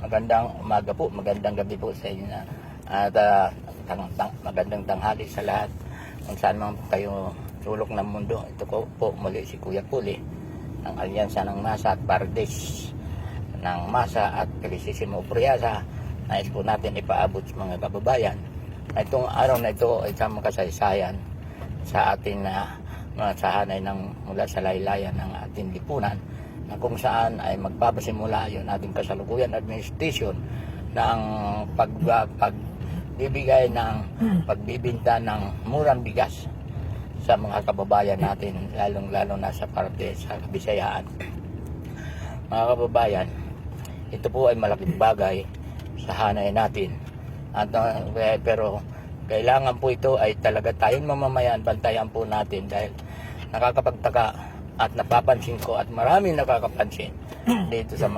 Magandang umaga po, magandang gabi po sa inyo na at magandang tanghali sa lahat kung saan man kayo sulok ng mundo. Ito po muli si Kuya Puli ng Alyansa ng Masa at Pardes ng Masa at Krisisimo Priasa. Nais po natin ipaabot sa mga kababayan. Itong araw na ito ay isang makasaysayan sa ating mga sahanay mula sa laylayan ng ating lipunan, na kung saan ay magpapasimula yung ating kasalukuyan administration ng pagbibigay ng pagbibinta ng murang bigas sa mga kababayan natin, lalong-lalo na sa parte sa Bisayaan. Mga kababayan, ito po ay malaking bagay sa hanay natin. At, pero kailangan po ito ay talaga tayong mamamayan, bantayan po natin, dahil nakakapagtaka at napapansin ko at maraming nakakapansin dito sa